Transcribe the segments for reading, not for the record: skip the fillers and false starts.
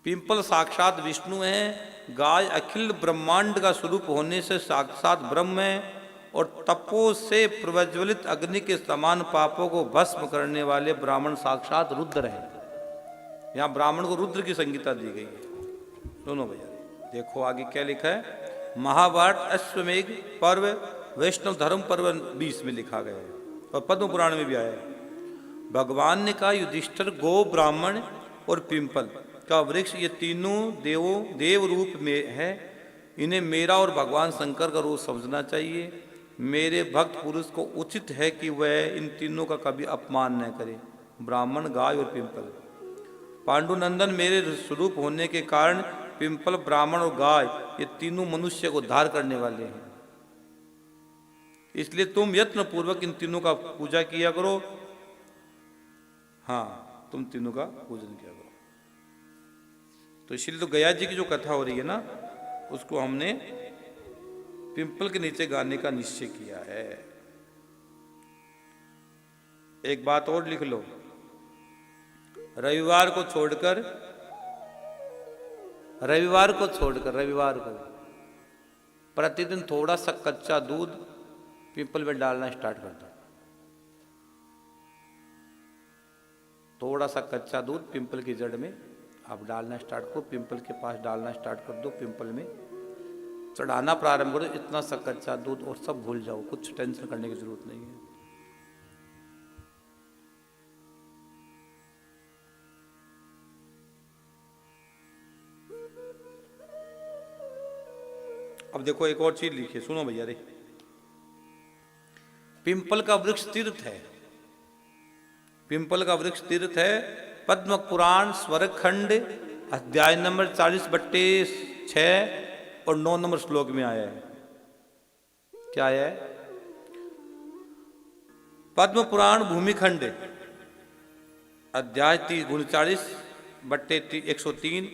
Pimple साक्षात विष्णु है, गाय अखिल ब्रह्मांड का स्वरूप होने से साक्षात ब्रह्म है, और तपो से प्रज्वलित अग्नि के समान पापों को भस्म करने वाले ब्राह्मण साक्षात रुद्र है। यहाँ ब्राह्मण को रुद्र की संगीता दी गई है दोनों भैया। देखो आगे क्या लिखा है, महाभारत अश्वमेघ पर्व वैष्णव धर्म पर्व 20 में लिखा गया है, और पद्म पुराण में भी आया है। भगवान ने कहा, युधिष्ठिर, गो, ब्राह्मण और पिंपल का वृक्ष ये तीनों देव रूप में है, इन्हें मेरा और भगवान शंकर का रूप समझना चाहिए। मेरे भक्त पुरुष को उचित है कि वह इन तीनों का कभी अपमान न करे, ब्राह्मण, गाय और पिंपल। पांडुनंदन, मेरे स्वरूप होने के कारण पिंपल, ब्राह्मण और गाय ये तीनों मनुष्य को उद्धार करने वाले हैं, इसलिए तुम यत्न पूर्वक इन तीनों का पूजा किया करो। हाँ, तुम तीनों का पूजन किया करो। तो इसलिए तो गया जी की जो कथा हो रही है ना, उसको हमने पिंपल के नीचे गाने का निश्चय किया है। एक बात और लिख लो, रविवार को छोड़कर प्रतिदिन थोड़ा सा कच्चा दूध पिंपल में डालना स्टार्ट कर दो। थोड़ा सा कच्चा दूध पिंपल की जड़ में आप डालना स्टार्ट करो, पिंपल के पास डालना स्टार्ट कर दो, पिंपल में चढ़ाना प्रारंभ करो। इतना सा कच्चा दूध, और सब भूल जाओ, कुछ टेंशन करने की जरूरत नहीं है। अब देखो एक और चीज लिखी, सुनो भैया रे। पिंपल का वृक्ष तीर्थ है, पिंपल का वृक्ष तीर्थ है। पद्म पुराण स्वरखंड अध्याय नंबर 40/6 और 9 नंबर श्लोक में आया है। क्या आया है? पद्म पुराण भूमिखंड अध्याय 39/103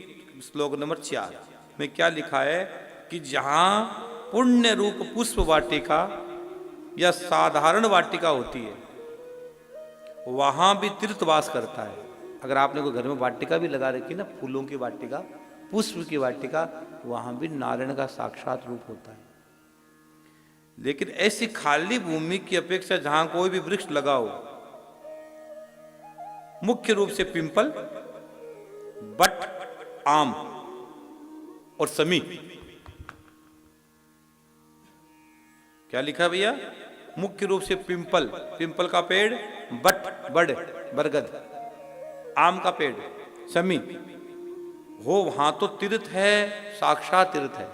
श्लोक नंबर 4 में क्या लिखा है कि जहां पुण्य रूप पुष्प वाटिका या साधारण वाटिका होती है, वहां भी तीर्थवास करता है। अगर आपने कोई घर में वाटिका भी लगा रखी ना, फूलों की वाटिका, पुष्प की वाटिका, वहां भी नारायण का साक्षात रूप होता है। लेकिन ऐसी खाली भूमि की अपेक्षा जहां कोई भी वृक्ष लगाओ, मुख्य रूप से पिंपल, बट, आम और समी। क्या लिखा भैया? मुख्य रूप से पिंपल, पिंपल का पेड़, बरगद, आम का पेड़, समी हो, वहां तो तीर्थ है, साक्षात तीर्थ है।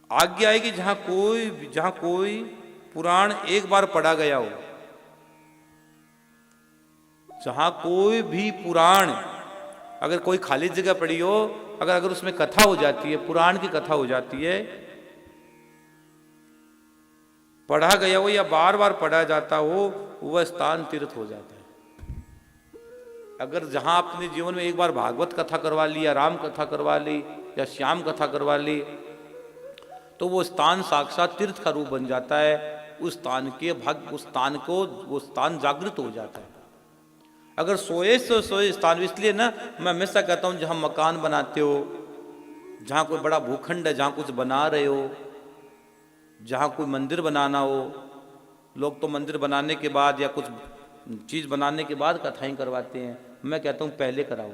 आज्ञा आएगी जहां कोई पुराण एक बार पढ़ा गया हो, जहां कोई भी पुराण, अगर कोई खाली जगह पड़ी हो, अगर उसमें कथा हो जाती है, पुराण की कथा हो जाती है, पढ़ा गया हो या बार बार पढ़ा जाता हो, वह स्थान तीर्थ हो जाता है। अगर जहां अपने जीवन में एक बार भागवत कथा करवा ली, या राम कथा करवा ली, या श्याम कथा करवा ली, तो वो स्थान साक्षात तीर्थ का रूप बन जाता है। उस स्थान जागृत हो जाता है। अगर सोए स्थान, इसलिए ना मैं हमेशा कहता हूं, जहां मकान बनाते हो, जहां कोई बड़ा भूखंड है, जहां कुछ बना रहे हो, जहां कोई मंदिर बनाना हो, लोग तो मंदिर बनाने के बाद या कुछ चीज बनाने के बाद कथाएं करवाते हैं। मैं कहता हूं पहले कराओ,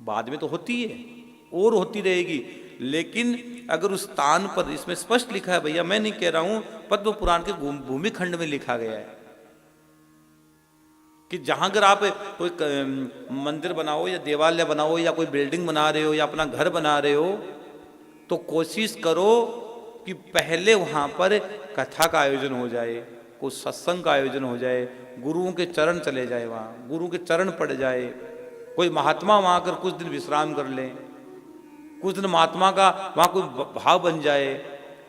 बाद में तो होती है और होती रहेगी। लेकिन अगर उस स्थान पर, इसमें स्पष्ट लिखा है भैया, मैं नहीं कह रहा हूं, पद्म पुराण के भूमिखंड में लिखा गया है कि जहां अगर आप कोई मंदिर बनाओ या देवालय बनाओ या कोई बिल्डिंग बना रहे हो या अपना घर बना रहे हो, तो कोशिश करो कि पहले वहां पर कथा का आयोजन हो जाए, कुछ सत्संग का आयोजन हो जाए, गुरुओं के चरण चले जाए, वहां गुरु के चरण पड़ जाए, कोई महात्मा वहां आकर कुछ दिन विश्राम कर ले, कुछ दिन महात्मा का वहां कोई भाव बन जाए,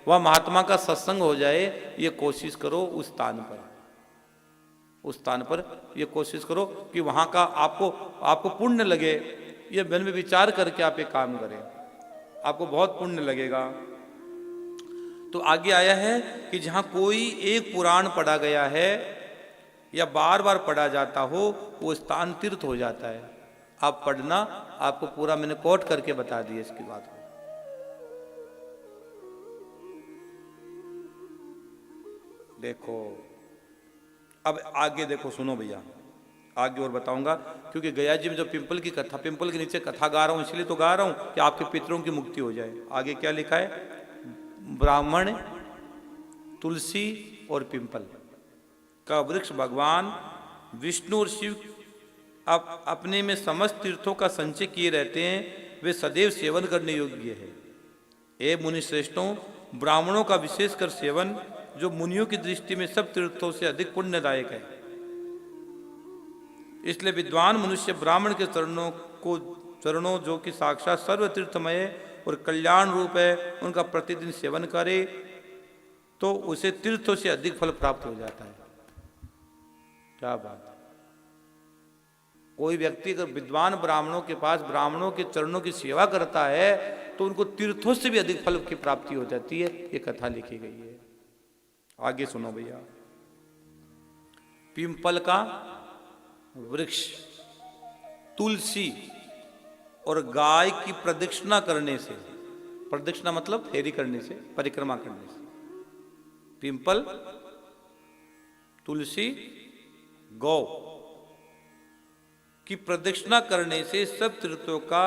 वहां महात्मा का सत्संग हो जाए। ये कोशिश करो उस स्थान पर ये कोशिश करो कि वहां का आपको पुण्य लगे। ये मन में विचार करके आप एक काम करें, आपको बहुत पुण्य लगेगा। तो आगे आया है कि जहां कोई एक पुराण पढ़ा गया है या बार बार पढ़ा जाता हो वो स्थान तीर्थ हो जाता है। आप पढ़ना, आपको पूरा मैंने कोट करके बता दिया इसकी बात को। देखो अब आगे देखो, सुनो भैया, आगे और बताऊंगा, क्योंकि गया जी में जो पिंपल की कथा, पिंपल के नीचे कथा गा रहा हूं इसलिए तो गा रहा हूं कि आपके पितरों की मुक्ति हो जाए। आगे क्या लिखा है? ब्राह्मण, तुलसी और पिंपल का वृक्ष भगवान विष्णु और शिव अपने में समस्त तीर्थों का संचय किए रहते हैं, वे सदैव सेवन करने योग्य है। हे मुनि श्रेष्ठों, ब्राह्मणों का विशेषकर सेवन, जो मुनियों की दृष्टि में सब तीर्थों से अधिक पुण्यदायक है। इसलिए विद्वान मनुष्य ब्राह्मण के चरणों जो कि साक्षात सर्व तीर्थमय और कल्याण रूप है, उनका प्रतिदिन सेवन करे तो उसे तीर्थों से अधिक फल प्राप्त हो जाता है। क्या बात है! कोई व्यक्ति अगर विद्वान ब्राह्मणों के पास ब्राह्मणों के चरणों की सेवा करता है तो उनको तीर्थों से भी अधिक फल की प्राप्ति हो जाती है। ये कथा लिखी गई है। आगे सुनो भैया। पिंपल का वृक्ष, तुलसी और गाय की प्रदक्षिणा करने से, प्रदक्षिणा मतलब फेरी करने से, परिक्रमा करने से, पिंपल, तुलसी, गौ की प्रदक्षिणा करने से सब तीर्थों का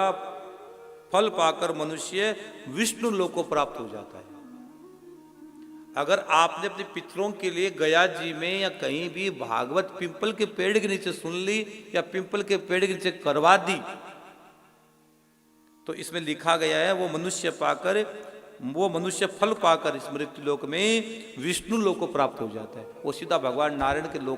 फल पाकर मनुष्य विष्णु लोक को प्राप्त हो जाता है। अगर आपने अपने पितरों के लिए गया जी में या कहीं भी भागवत पिंपल के पेड़ के नीचे सुन ली या पिंपल के पेड़ के नीचे करवा दी, तो इसमें लिखा गया है वो मनुष्य फल पाकर इस मृत्यु लोक में विष्णु लोक को प्राप्त हो जाता है। वो सीधा भगवान नारायण के लोक